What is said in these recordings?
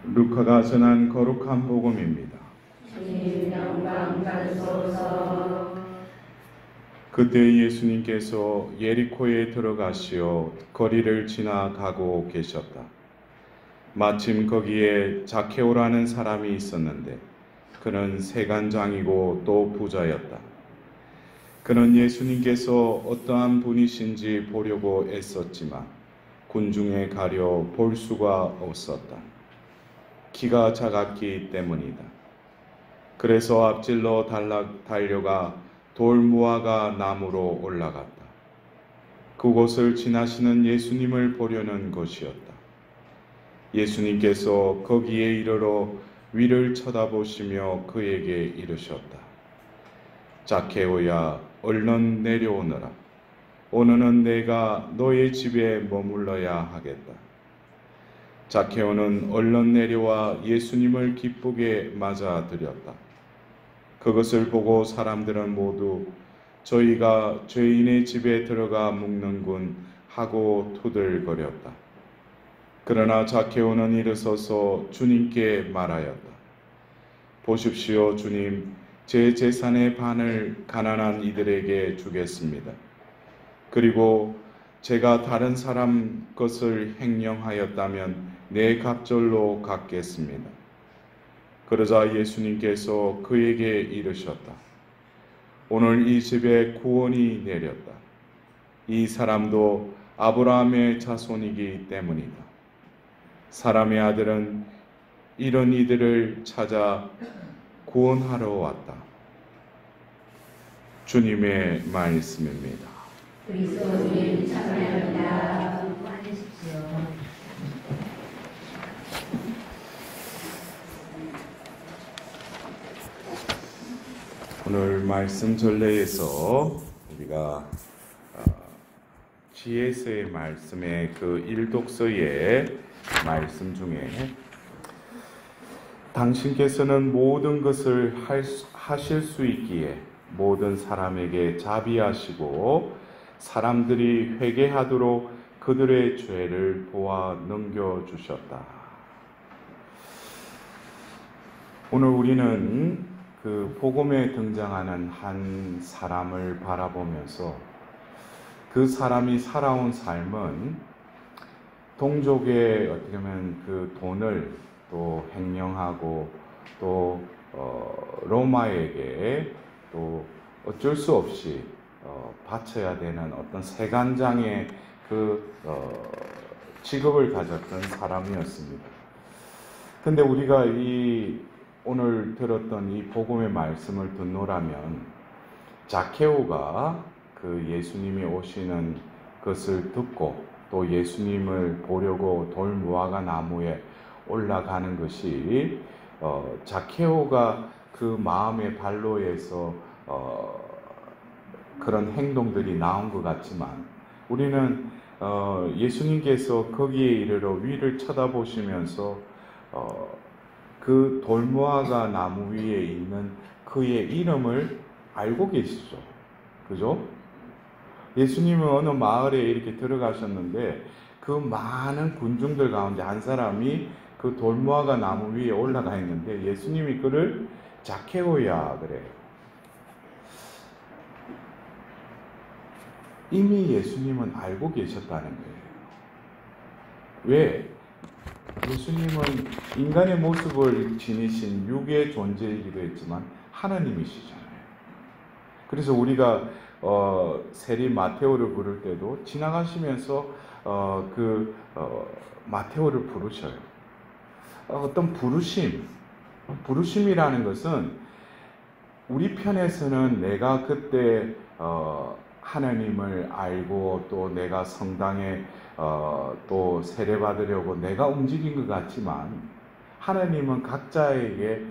루카가 전한 거룩한 복음입니다. 주님 영광 받으소서. 그때 예수님께서 예리코에 들어가시어 거리를 지나가고 계셨다. 마침 거기에 자케오라는 사람이 있었는데 그는 세간장이고 또 부자였다. 그는 예수님께서 어떠한 분이신지 보려고 애썼지만 군중에 가려 볼 수가 없었다. 키가 작았기 때문이다. 그래서 앞질러 달려가 돌무화과 나무로 올라갔다. 그곳을 지나시는 예수님을 보려는 것이었다. 예수님께서 거기에 이르러 위를 쳐다보시며 그에게 이르셨다. 자케오야, 얼른 내려오너라. 오늘은 내가 너의 집에 머물러야 하겠다. 자케오는 얼른 내려와 예수님을 기쁘게 맞아들였다. 그것을 보고 사람들은 모두 저희가 죄인의 집에 들어가 묵는군 하고 투덜거렸다. 그러나 자케오는 일어서서 주님께 말하였다. 보십시오, 주님, 제 재산의 반을 가난한 이들에게 주겠습니다. 그리고 제가 다른 사람 것을 횡령하였다면 내 갑절로 갚겠습니다. 그러자 예수님께서 그에게 이르셨다. 오늘 이 집에 구원이 내렸다. 이 사람도 아브라함의 자손이기 때문이다. 사람의 아들은 이런 이들을 찾아 구원하러 왔다. 주님의 말씀입니다. 그리스도님 참여합니다. 앉으십시오. 오늘 말씀 전례에서 우리가 GS의 말씀의 그 일독서의 말씀 중에 당신께서는 모든 것을 하실 수 있기에 모든 사람에게 자비하시고 사람들이 회개하도록 그들의 죄를 보아 넘겨주셨다. 오늘 우리는 그 복음에 등장하는 한 사람을 바라보면서 그 사람이 살아온 삶은 동족의 어떻게 보면 그 돈을 또 횡령하고 또 로마에게 또 어쩔 수 없이 바쳐야 되는 어떤 세간장의 그 직업을 가졌던 사람이었습니다. 근데 우리가 오늘 들었던 이 복음의 말씀을 듣노라면 자케오가 그 예수님이 오시는 것을 듣고 또 예수님을 보려고 돌무화과 나무에 올라가는 것이 자케오가 그 마음의 발로에서 그런 행동들이 나온 것 같지만 우리는 예수님께서 거기에 이르러 위를 쳐다보시면서 그 돌무화과 나무 위에 있는 그의 이름을 알고 계시죠. 그죠? 예수님은 어느 마을에 이렇게 들어가셨는데 그 많은 군중들 가운데 한 사람이 그 돌무화과 나무 위에 올라가 있는데 예수님이 그를 자케오야 그래요. 이미 예수님은 알고 계셨다는 거예요. 왜? 예수님은 인간의 모습을 지니신 육의 존재이기도 했지만 하나님이시잖아요. 그래서 우리가 세리 마테오를 부를 때도 지나가시면서 마테오를 부르셔요. 어떤 부르심이라는 것은 우리 편에서는 내가 그때 하나님을 알고 또 내가 성당에 또 세례받으려고 내가 움직인 것 같지만 하나님은 각자에게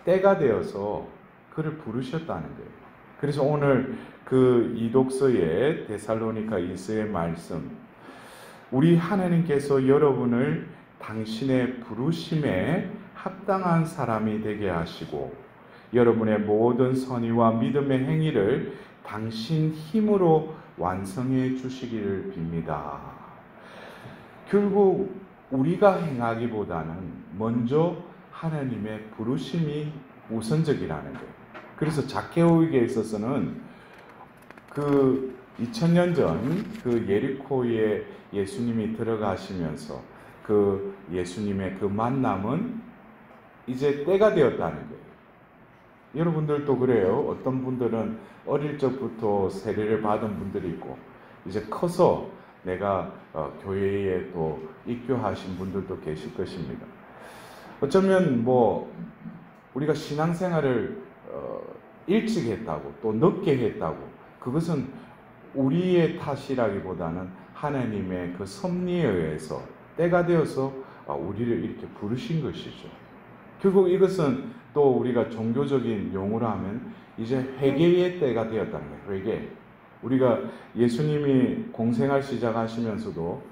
때가 되어서 그를 부르셨다는 거예요. 그래서 오늘 그 이독서의 데살로니가 2서의 말씀, 우리 하나님께서 여러분을 당신의 부르심에 합당한 사람이 되게 하시고 여러분의 모든 선의와 믿음의 행위를 당신 힘으로 완성해 주시기를 빕니다. 결국 우리가 행하기보다는 먼저 하나님의 부르심이 우선적이라는 거예요. 그래서 자케오에게 있어서는 그 2000년 전 그 예리코에 예수님이 들어가시면서 그 예수님의 그 만남은 이제 때가 되었다는 거예요. 여러분들도 그래요. 어떤 분들은 어릴 적부터 세례를 받은 분들이 있고 이제 커서 내가 교회에 또 입교하신 분들도 계실 것입니다. 어쩌면 뭐 우리가 신앙생활을 일찍 했다고 또 늦게 했다고 그것은 우리의 탓이라기보다는 하나님의 그 섭리에 의해서 때가 되어서 우리를 이렇게 부르신 것이죠. 결국 이것은 또 우리가 종교적인 용어로 하면 이제 회개의 때가 되었다는 거예요. 회개. 우리가 예수님이 공생활 시작하시면서도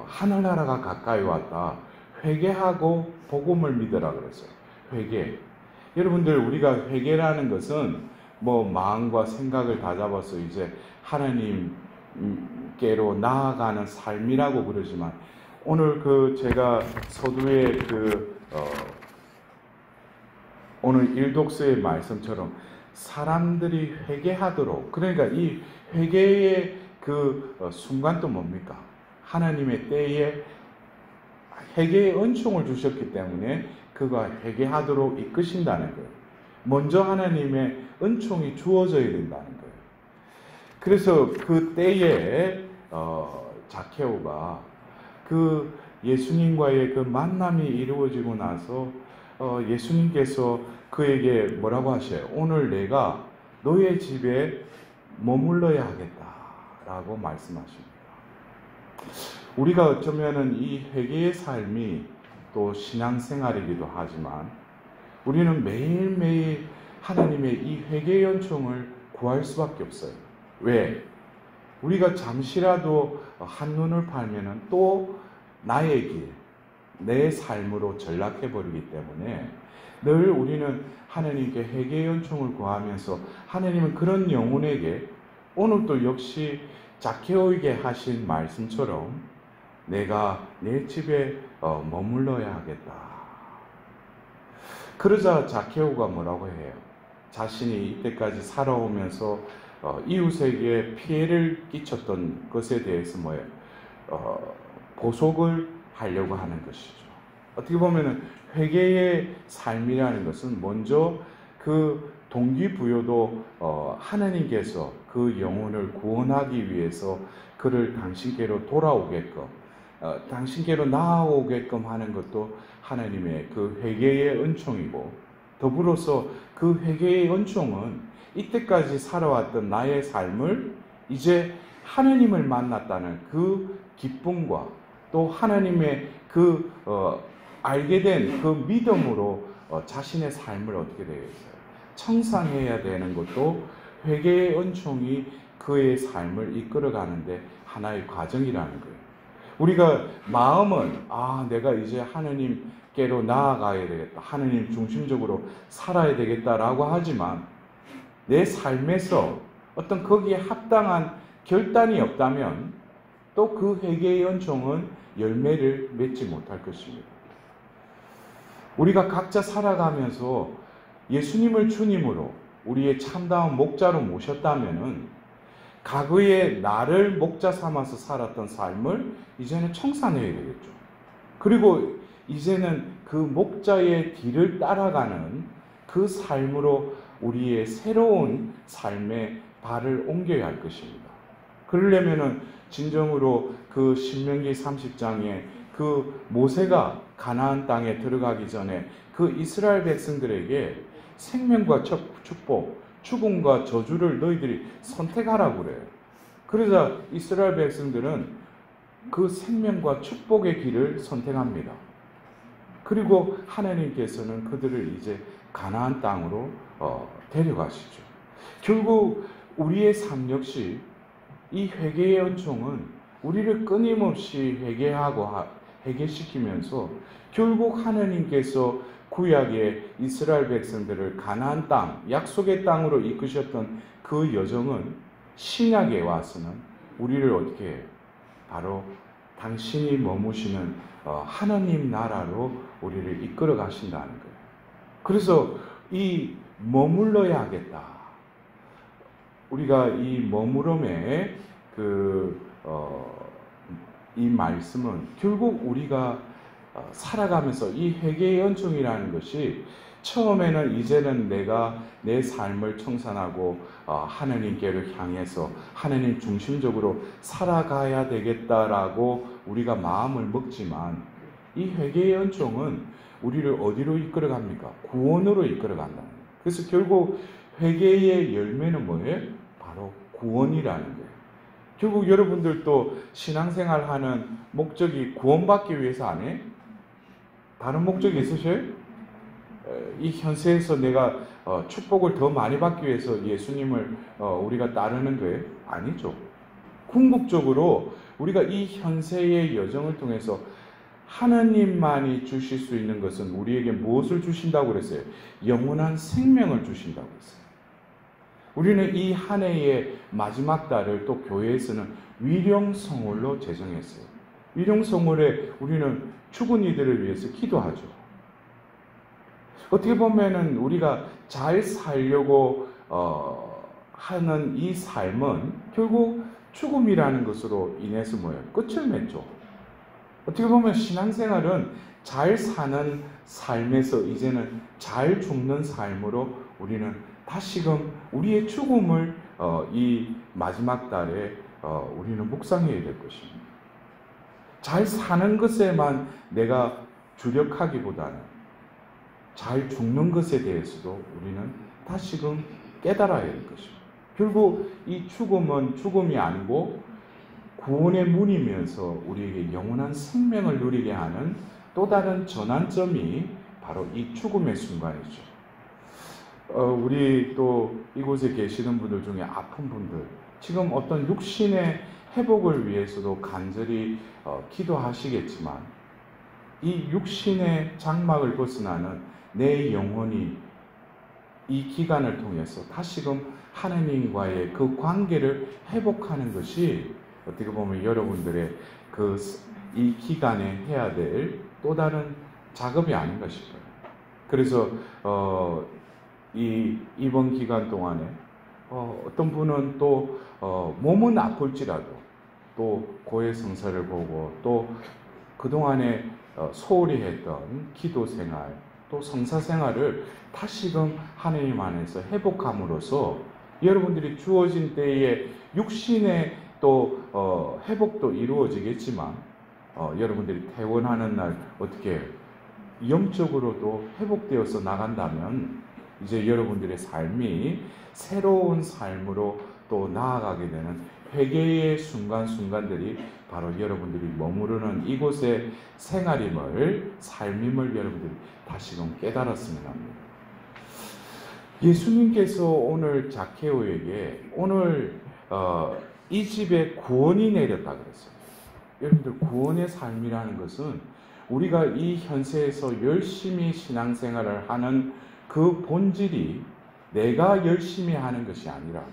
하늘나라가 가까이 왔다. 회개하고 복음을 믿으라 그랬어요. 회개. 여러분들 우리가 회개라는 것은 뭐 마음과 생각을 다잡아서 이제 하나님께로 나아가는 삶이라고 그러지만 오늘 그 제가 서두에 오늘 일독서의 말씀처럼 사람들이 회개하도록 그러니까 이 회개의 그 순간도 뭡니까? 하나님의 때에 회개의 은총을 주셨기 때문에 그가 회개하도록 이끄신다는 거예요. 먼저 하나님의 은총이 주어져야 된다는 거예요. 그래서 그 때에 자케오가 그 예수님과의 그 만남이 이루어지고 나서 예수님께서 그에게 뭐라고 하셔요? 오늘 내가 너의 집에 머물러야 하겠다라고 말씀하십니다. 우리가 어쩌면은 이 회개의 삶이 또 신앙생활이기도 하지만 우리는 매일매일 하나님의 이 회개의 은총을 구할 수밖에 없어요. 왜? 우리가 잠시라도 한눈을 팔면은 또 나의 길, 내 삶으로 전락해버리기 때문에 늘 우리는 하나님께 회개의 은총을 구하면서 하나님은 그런 영혼에게 오늘도 역시 자케오에게 하신 말씀처럼 내가 내 집에 머물러야 하겠다. 그러자 자케오가 뭐라고 해요? 자신이 이때까지 살아오면서 이웃에게 피해를 끼쳤던 것에 대해서 뭐예요? 보속을 하려고 하는 것이죠. 어떻게 보면 회개의 삶이라는 것은 먼저 그 동기부여도 하나님께서 그 영혼을 구원하기 위해서 그를 당신께로 돌아오게끔 당신께로 나아오게끔 하는 것도 하나님의 그 회개의 은총이고 더불어서 그 회개의 은총은 이때까지 살아왔던 나의 삶을 이제 하나님을 만났다는 그 기쁨과 또 하나님의 그 알게 된 그 믿음으로 자신의 삶을 어떻게 되겠어요? 청산해야 되는 것도 회개의 은총이 그의 삶을 이끌어가는데 하나의 과정이라는 거예요. 우리가 마음은 내가 이제 하나님께로 나아가야 되겠다. 하나님 중심적으로 살아야 되겠다라고 하지만 내 삶에서 어떤 거기에 합당한 결단이 없다면 또 그 회개의 은총은 열매를 맺지 못할 것입니다. 우리가 각자 살아가면서 예수님을 주님으로 우리의 참다운 목자로 모셨다면은 과거에 나를 목자 삼아서 살았던 삶을 이제는 청산해야 되겠죠. 그리고 이제는 그 목자의 뒤를 따라가는 그 삶으로 우리의 새로운 삶의 발을 옮겨야 할 것입니다. 그러려면은 진정으로 그 신명기 30장에 그 모세가 가나안 땅에 들어가기 전에 그 이스라엘 백성들에게 생명과 축복, 죽음과 저주를 너희들이 선택하라고 그래요. 그러자 이스라엘 백성들은 그 생명과 축복의 길을 선택합니다. 그리고 하나님께서는 그들을 이제 가나안 땅으로 데려가시죠. 결국 우리의 삶 역시 이 회개의 은총은 우리를 끊임없이 회개시키면서 결국 하나님께서 구약의 이스라엘 백성들을 가나안 땅, 약속의 땅으로 이끄셨던 그 여정은 신약에 와서는 우리를 어떻게 해요? 바로 당신이 머무시는 하나님 나라로 우리를 이끌어 가신다는 거예요. 그래서 이 머물러야 하겠다. 우리가 이 머무름의 이 말씀은 결국 우리가 살아가면서 이 회개의 연중이라는 것이 처음에는 이제는 내가 내 삶을 청산하고 하나님께를 향해서 하나님 중심적으로 살아가야 되겠다라고 우리가 마음을 먹지만 이 회개의 연중은 우리를 어디로 이끌어 갑니까? 구원으로 이끌어 간다는 거예요. 그래서 결국 회개의 열매는 뭐예요? 바로 구원이라는 거예요. 결국 여러분들도 신앙생활 하는 목적이 구원받기 위해서 안 해? 다른 목적이 있으셔요? 이 현세에서 내가 축복을 더 많이 받기 위해서 예수님을 우리가 따르는 거예요? 아니죠. 궁극적으로 우리가 이 현세의 여정을 통해서 하나님만이 주실 수 있는 것은 우리에게 무엇을 주신다고 그랬어요? 영원한 생명을 주신다고 했어요. 우리는 이 한 해의 마지막 달을 또 교회에서는 위령성월로 제정했어요. 위령성월에 우리는 죽은 이들을 위해서 기도하죠. 어떻게 보면은 우리가 잘 살려고 하는 이 삶은 결국 죽음이라는 것으로 인해서 뭐예요? 끝을 맺죠. 어떻게 보면 신앙생활은 잘 사는 삶에서 이제는 잘 죽는 삶으로 우리는 다시금 우리의 죽음을 이 마지막 달에 우리는 묵상해야 될 것입니다. 잘 사는 것에만 내가 주력하기보다는 잘 죽는 것에 대해서도 우리는 다시금 깨달아야 될 것입니다. 결국 이 죽음은 죽음이 아니고 구원의 문이면서 우리에게 영원한 생명을 누리게 하는 또 다른 전환점이 바로 이 죽음의 순간이죠. 우리 또 이곳에 계시는 분들 중에 아픈 분들, 지금 어떤 육신의 회복을 위해서도 간절히 기도하시겠지만 이 육신의 장막을 벗어나는 내 영혼이 이 기간을 통해서 다시금 하나님과의 그 관계를 회복하는 것이 어떻게 보면 여러분들의 이 기간에 해야 될 또 다른 작업이 아닌가 싶어요. 그래서 이번 기간 동안에 어떤 분은 또 몸은 아플지라도 또 고해성사를 보고 또 그동안에 소홀히 했던 기도 생활 또 성사 생활을 다시금 하나님 안에서 회복함으로써 여러분들이 주어진 때에 육신의 또 회복도 이루어지겠지만 여러분들이 퇴원하는 날 어떻게 영적으로도 회복되어서 나간다면 이제 여러분들의 삶이 새로운 삶으로 또 나아가게 되는 회개의 순간순간들이 바로 여러분들이 머무르는 이곳의 삶임을 여러분들이 다시금 깨달았으면 합니다. 예수님께서 오늘 자케오에게 오늘 이 집에 구원이 내렸다 그랬어요. 여러분들 구원의 삶이라는 것은 우리가 이 현세에서 열심히 신앙생활을 하는 그 본질이 내가 열심히 하는 것이 아니라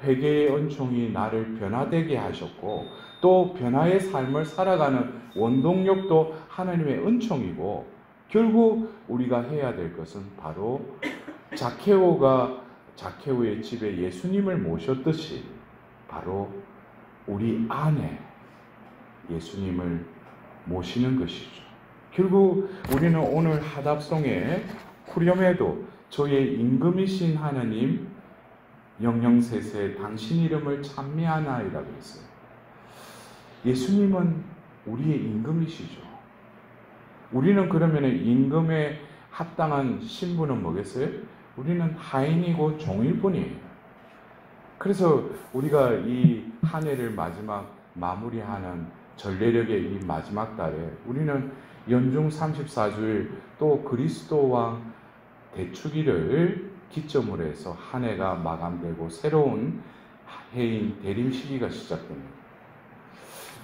회개의 은총이 나를 변화되게 하셨고 또 변화의 삶을 살아가는 원동력도 하나님의 은총이고 결국 우리가 해야 될 것은 바로 자케오의 집에 예수님을 모셨듯이 바로 우리 안에 예수님을 모시는 것이죠. 결국 우리는 오늘 하답송의 후렴에도 저의 임금이신 하나님 영영세세 당신 이름을 찬미하나이다 그랬어요. 예수님은 우리의 임금이시죠. 우리는 그러면 임금에 합당한 신분은 뭐겠어요? 우리는 하인이고 종일 뿐이에요. 그래서 우리가 이 한 해를 마무리하는 전례력의 이 마지막 달에 우리는 연중 34주일 또 그리스도 왕 대축일을 기점으로 해서 한 해가 마감되고 새로운 해인 대림 시기가 시작됩니다.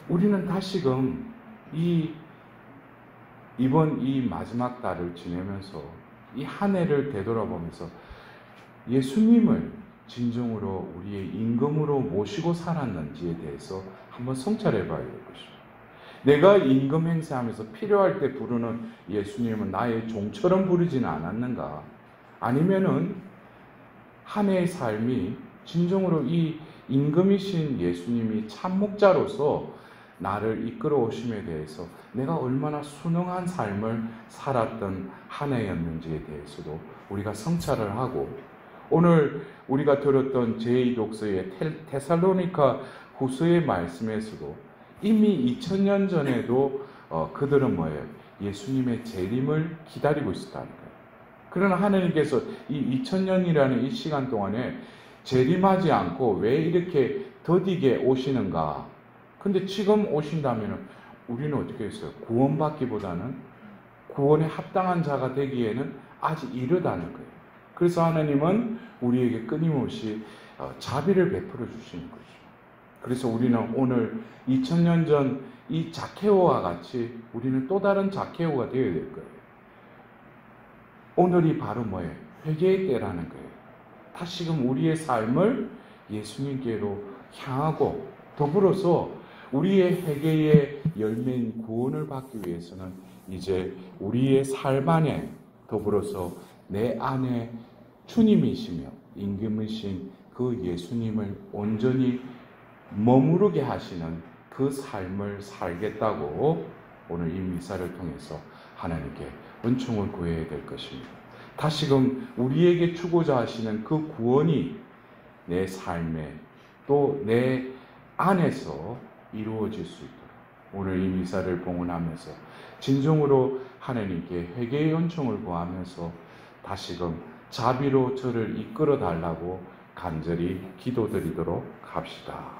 우리는 다시금 이번 이 마지막 달을 지내면서 이 한 해를 되돌아보면서 예수님을 진정으로 우리의 임금으로 모시고 살았는지에 대해서 한번 성찰해 봐야 될 것입니다. 내가 임금 행세하면서 필요할 때 부르는 예수님은 나의 종처럼 부르지는 않았는가? 아니면은 한 해의 삶이 진정으로 이 임금이신 예수님이 참목자로서 나를 이끌어 오심에 대해서 내가 얼마나 순응한 삶을 살았던 한 해였는지에 대해서도 우리가 성찰을 하고, 오늘 우리가 들었던 제2독서의 테살로니가 후서의 말씀에서도 이미 2000년 전에도 그들은 뭐예요? 예수님의 재림을 기다리고 있었다는 거예요. 그러나 하나님께서 이 2000년이라는 이 시간 동안에 재림하지 않고 왜 이렇게 더디게 오시는가? 근데 지금 오신다면 우리는 어떻게 했어요? 구원받기보다는 구원에 합당한 자가 되기에는 아직 이르다는 거예요. 그래서 하나님은 우리에게 끊임없이 자비를 베풀어 주시는 거죠. 그래서 우리는 오늘 2000년 전 이 자케오와 같이 우리는 또 다른 자케오가 되어야 될 거예요. 오늘이 바로 뭐예요? 회개의 때라는 거예요. 다시금 우리의 삶을 예수님께로 향하고 더불어서 우리의 회개의 열매인 구원을 받기 위해서는 이제 우리의 삶 안에 더불어서 내 안에 주님이시며 임금이신 그 예수님을 온전히 머무르게 하시는 그 삶을 살겠다고 오늘 이 미사를 통해서 하나님께 은총을 구해야 될 것입니다. 다시금 우리에게 주고자 하시는 그 구원이 내 삶에 또 내 안에서 이루어질 수 있도록 오늘 이 미사를 봉헌하면서 진정으로 하나님께 회개의 은총을 구하면서 다시금 자비로 저를 이끌어 달라고 간절히 기도드리도록 합시다.